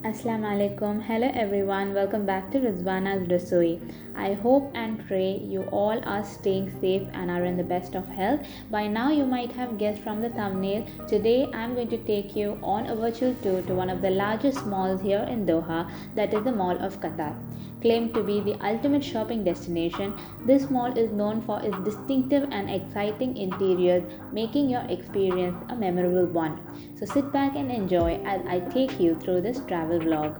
Assalamu alaikum. Hello everyone. Welcome back to Rizwana's Rasoi. I hope and pray you all are staying safe and are in the best of health. By now you might have guessed from the thumbnail. Today I'm going to take you on a virtual tour to one of the largest malls here in Doha, that is the Mall of Qatar. Claimed to be the ultimate shopping destination, this mall is known for its distinctive and exciting interiors, making your experience a memorable one. So sit back and enjoy as I take you through this travel vlog.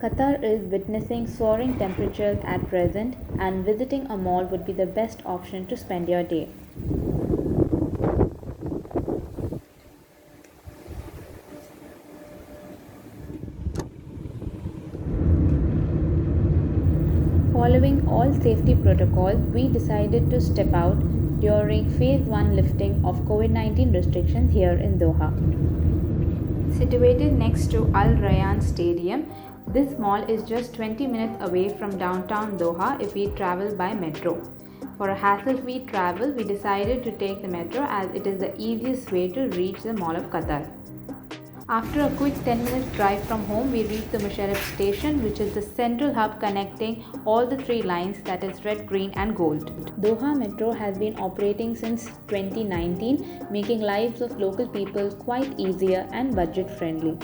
Qatar is witnessing soaring temperatures at present, and visiting a mall would be the best option to spend your day. Following all safety protocols, we decided to step out during phase 1 lifting of COVID-19 restrictions here in Doha. Situated next to Al Rayyan Stadium, this mall is just 20 minutes away from downtown Doha if we travel by metro. For a hassle-free travel, we decided to take the metro as it is the easiest way to reach the Mall of Qatar. After a quick 10 minutes drive from home, we reached the Musharraf station, which is the central hub connecting all the three lines, that is red, green and gold. Doha Metro has been operating since 2019, making lives of local people quite easier and budget friendly.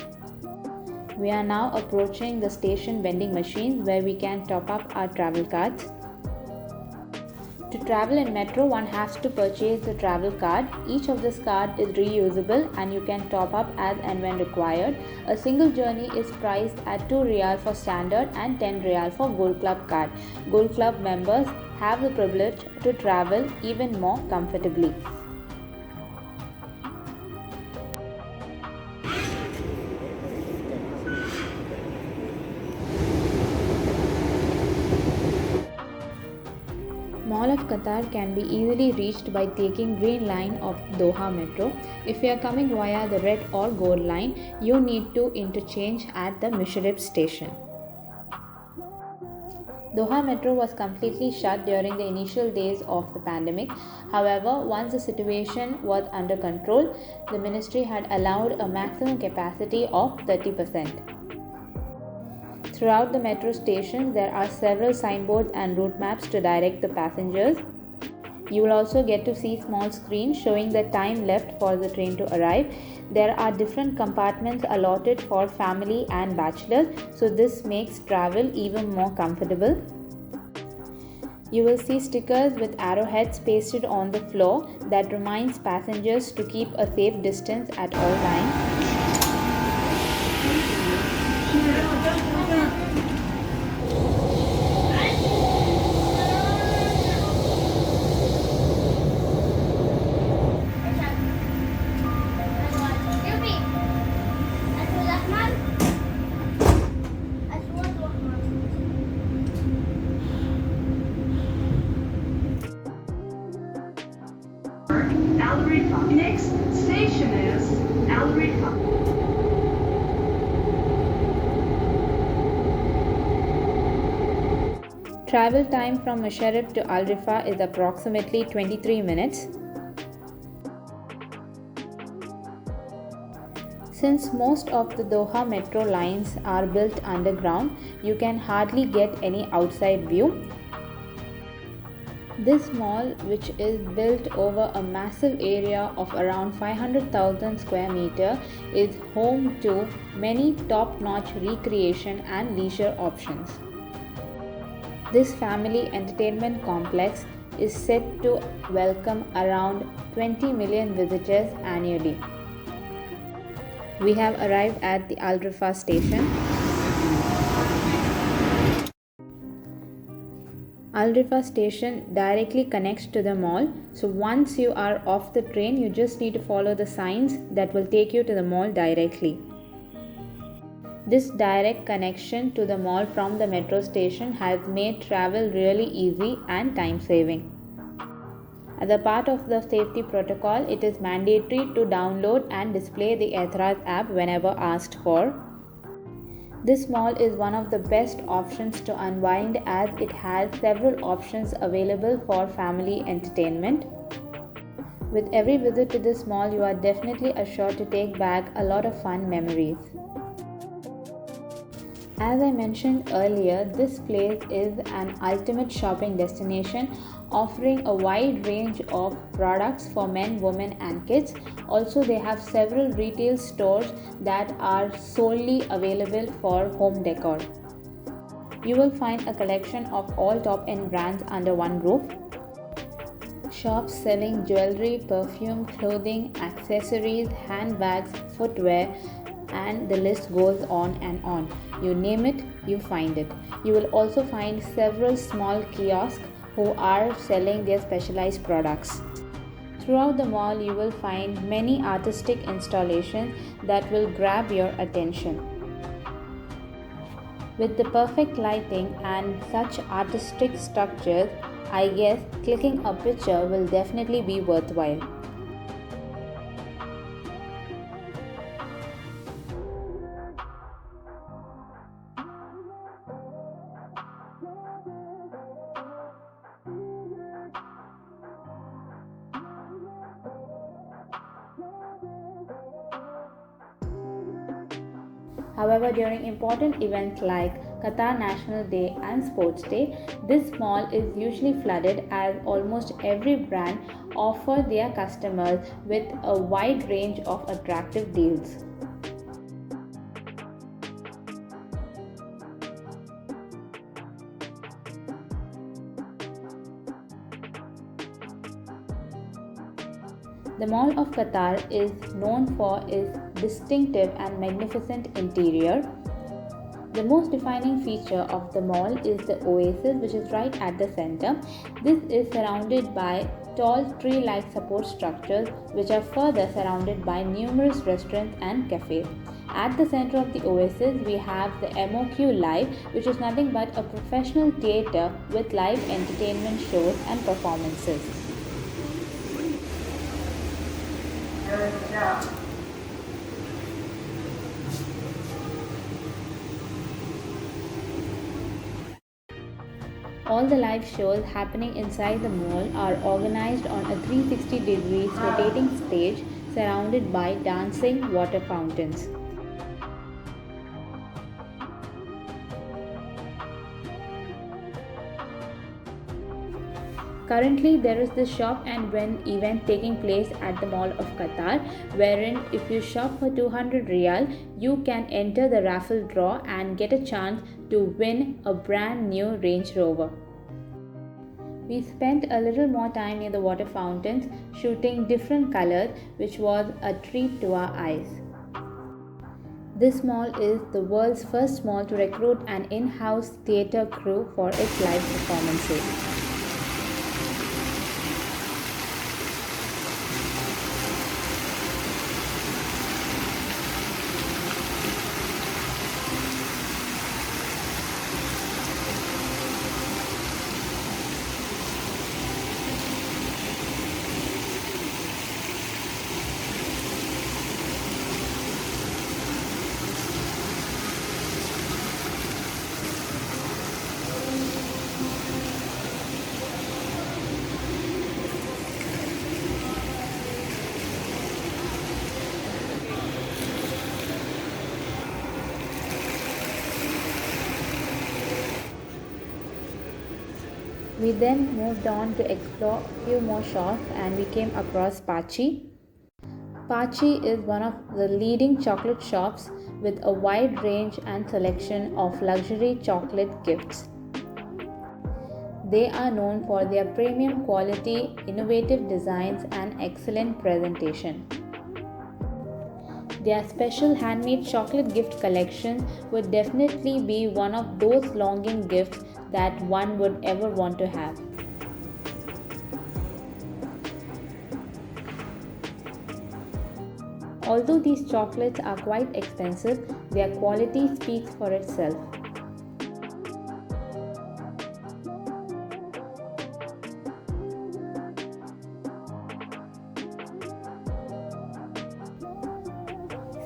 We are now approaching the station vending machines where we can top up our travel cards. To travel in metro, one has to purchase the travel card. Each of this card is reusable and you can top up as and when required. A single journey is priced at 2 Riyal for standard and 10 Riyal for Gold Club card. Gold Club members have the privilege to travel even more comfortably. Mall of Qatar can be easily reached by taking Green Line of Doha Metro. If you are coming via the Red or Gold Line, you need to interchange at the Musharraf station. Doha Metro was completely shut during the initial days of the pandemic. However, once the situation was under control, the ministry had allowed a maximum capacity of 30%. Throughout the metro stations, there are several signboards and route maps to direct the passengers. You will also get to see small screens showing the time left for the train to arrive. There are different compartments allotted for family and bachelors, so this makes travel even more comfortable. You will see stickers with arrowheads pasted on the floor that reminds passengers to keep a safe distance at all times. Al Rifa. Next station is Al Rifa. Travel time from Musharraf to Al Rifa is approximately 23 minutes. Since most of the Doha metro lines are built underground, you can hardly get any outside view. This mall, which is built over a massive area of around 500,000 square meter, is home to many top-notch recreation and leisure options. This family entertainment complex is set to welcome around 20 million visitors annually. We have arrived at the Al Rifa station. Al Rifa station directly connects to the mall, so once you are off the train, you just need to follow the signs that will take you to the mall directly. This direct connection to the mall from the metro station has made travel really easy and time-saving. As a part of the safety protocol, it is mandatory to download and display the Ehtraz app whenever asked for. This mall is one of the best options to unwind as it has several options available for family entertainment. With every visit to this mall, you are definitely assured to take back a lot of fun memories. As I mentioned earlier, this place is an ultimate shopping destination offering a wide range of products for men, women, and kids. Also, they have several retail stores that are solely available for home decor. You will find a collection of all top end brands under one roof. Shops selling jewelry, perfume, clothing, accessories, handbags, footwear, and the list goes on and on. You name it, you find it. You will also find several small kiosks who are selling their specialized products. Throughout the mall, you will find many artistic installations that will grab your attention. With the perfect lighting and such artistic structures, I guess clicking a picture will definitely be worthwhile. However, during important events like Qatar National Day and Sports Day, this mall is usually flooded as almost every brand offer their customers with a wide range of attractive deals. The Mall of Qatar is known for its distinctive and magnificent interior. The most defining feature of the mall is the oasis, which is right at the center. This is surrounded by tall tree-like support structures, which are further surrounded by numerous restaurants and cafes. At the center of the oasis, we have the MOQ Live, which is nothing but a professional theater with live entertainment shows and performances. All the live shows happening inside the mall are organized on a 360 degrees rotating stage surrounded by dancing water fountains. Currently, there is this shop and win event taking place at the Mall of Qatar, wherein if you shop for 200 Riyal, you can enter the raffle draw and get a chance to win a brand new Range Rover. We spent a little more time near the water fountains shooting different colors, which was a treat to our eyes. This mall is the world's first mall to recruit an in-house theatre crew for its live performances. We then moved on to explore a few more shops and we came across Pachi. Pachi is one of the leading chocolate shops with a wide range and selection of luxury chocolate gifts. They are known for their premium quality, innovative designs, and excellent presentation. Their special handmade chocolate gift collection would definitely be one of those longing gifts that one would ever want to have. Although these chocolates are quite expensive, their quality speaks for itself.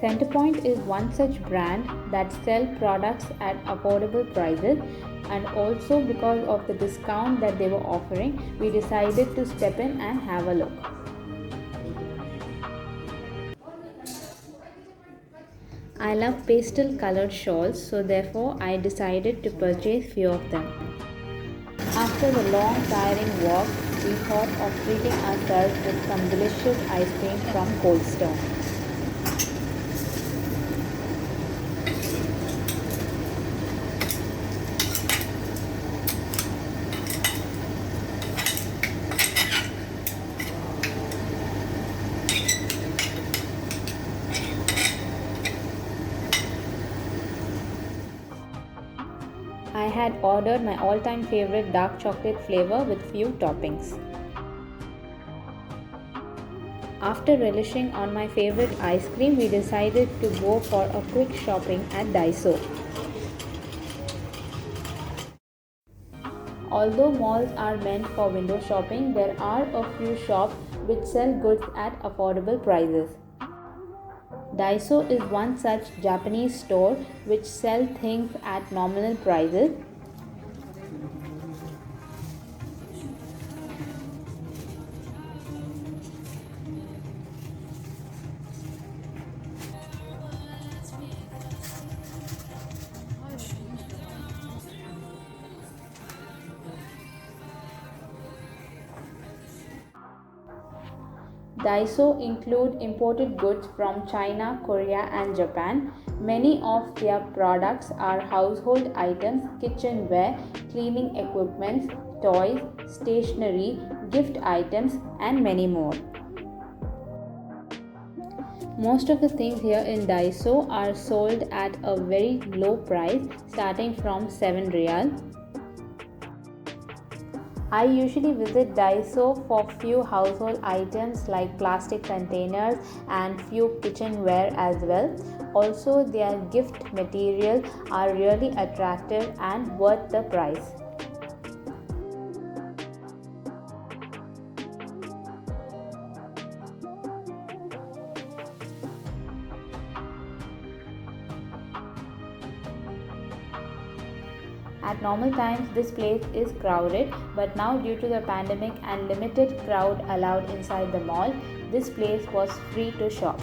Centerpoint is one such brand that sells products at affordable prices, and also because of the discount that they were offering, we decided to step in and have a look. I love pastel colored shawls, so therefore I decided to purchase few of them. After the long tiring walk, we thought of treating ourselves with some delicious ice cream from Cold Stone. I had ordered my all-time favorite dark chocolate flavor with few toppings. After relishing on my favorite ice cream, we decided to go for a quick shopping at Daiso. Although malls are meant for window shopping, there are a few shops which sell goods at affordable prices. Daiso is one such Japanese store which sells things at nominal prices. Daiso include imported goods from China, Korea and Japan. Many of their products are household items, kitchenware, cleaning equipment, toys, stationery, gift items and many more. Most of the things here in Daiso are sold at a very low price starting from 7 Riyal. I usually visit Daiso for few household items like plastic containers and few kitchenware as well. Also, their gift materials are really attractive and worth the price. At normal times, this place is crowded, but now due to the pandemic and limited crowd allowed inside the mall, this place was free to shop.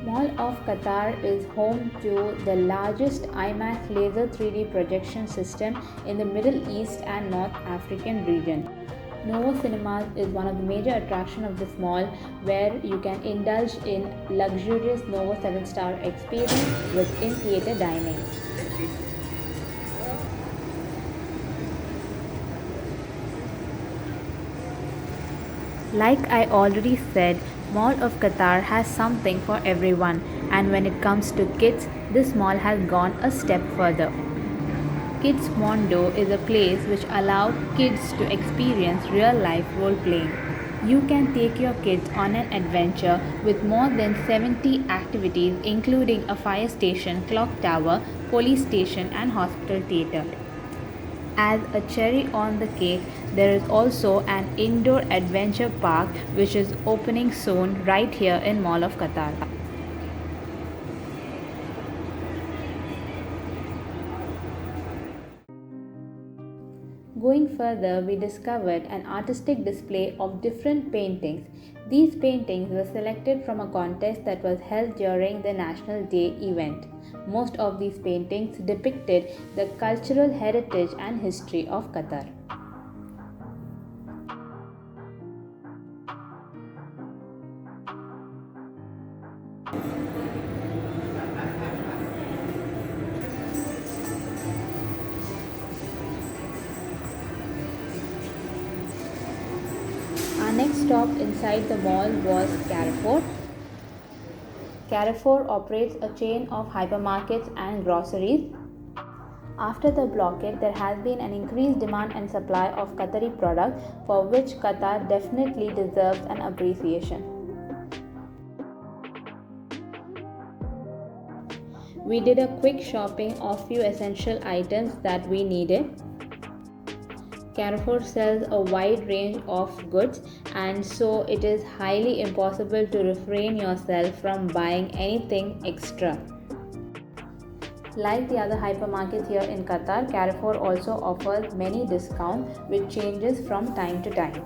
Mall of Qatar is home to the largest IMAX laser 3D projection system in the Middle East and North African region. Novo Cinemas is one of the major attractions of this mall where you can indulge in luxurious Novo 7-star experience with in-theater dining. Like I already said, Mall of Qatar has something for everyone, and when it comes to kids, this mall has gone a step further. Kids Mondo is a place which allows kids to experience real life role playing. You can take your kids on an adventure with more than 70 activities, including a fire station, clock tower, police station, and hospital theatre. As a cherry on the cake, there is also an indoor adventure park which is opening soon right here in Mall of Qatar. Going further, we discovered an artistic display of different paintings. These paintings were selected from a contest that was held during the National Day event. Most of these paintings depicted the cultural heritage and history of Qatar. Our next stop inside the mall was Carrefour. Carrefour operates a chain of hypermarkets and groceries. After the blockade, there has been an increased demand and supply of Qatari products for which Qatar definitely deserves an appreciation. We did a quick shopping of few essential items that we needed. Carrefour sells a wide range of goods, and so it is highly impossible to refrain yourself from buying anything extra. Like the other hypermarkets here in Qatar, Carrefour also offers many discounts which changes from time to time.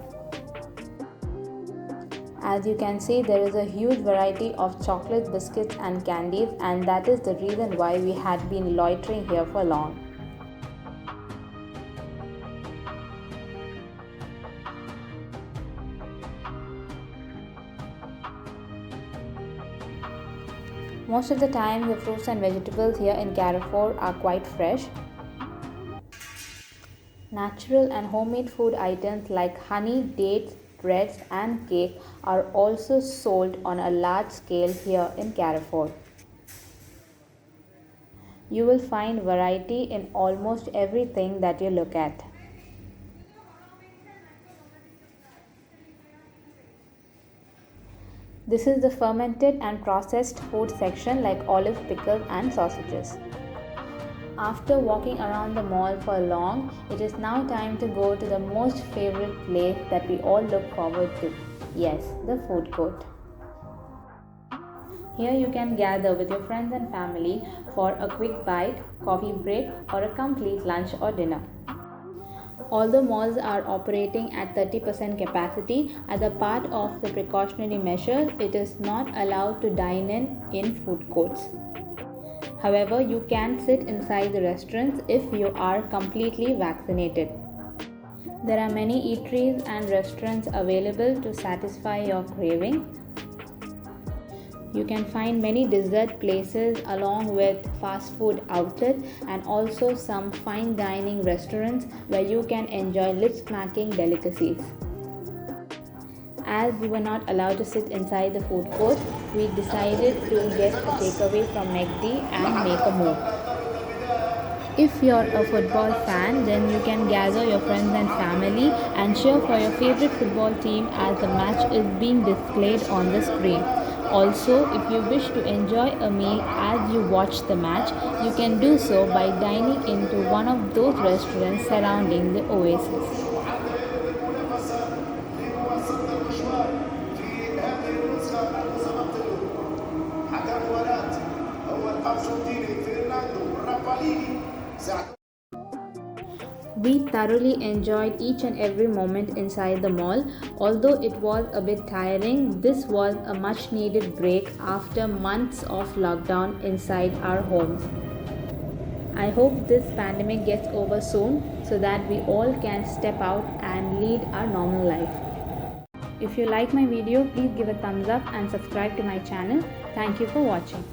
As you can see, there is a huge variety of chocolates, biscuits and candies, and that is the reason why we had been loitering here for long. Most of the time, the fruits and vegetables here in Carrefour are quite fresh. Natural and homemade food items like honey, dates, breads and cake are also sold on a large scale here in Carrefour. You will find variety in almost everything that you look at. This is the fermented and processed food section like olive, pickles and sausages. After walking around the mall for long, it is now time to go to the most favorite place that we all look forward to. Yes, the food court. Here you can gather with your friends and family for a quick bite, coffee break or a complete lunch or dinner. Although malls are operating at 30% capacity, as a part of the precautionary measure, it is not allowed to dine in food courts. However, you can sit inside the restaurants if you are completely vaccinated. There are many eateries and restaurants available to satisfy your craving. You can find many dessert places along with fast food outlets and also some fine dining restaurants where you can enjoy lip-smacking delicacies. As we were not allowed to sit inside the food court, we decided to get a takeaway from McD and make a move. If you're a football fan, then you can gather your friends and family and cheer for your favorite football team as the match is being displayed on the screen. Also, if you wish to enjoy a meal as you watch the match, you can do so by dining into one of those restaurants surrounding the oasis. We thoroughly enjoyed each and every moment inside the mall. Although it was a bit tiring, this was a much needed break after months of lockdown inside our homes. I hope this pandemic gets over soon so that we all can step out and lead our normal life. If you like my video, please give a thumbs up and subscribe to my channel. Thank you for watching.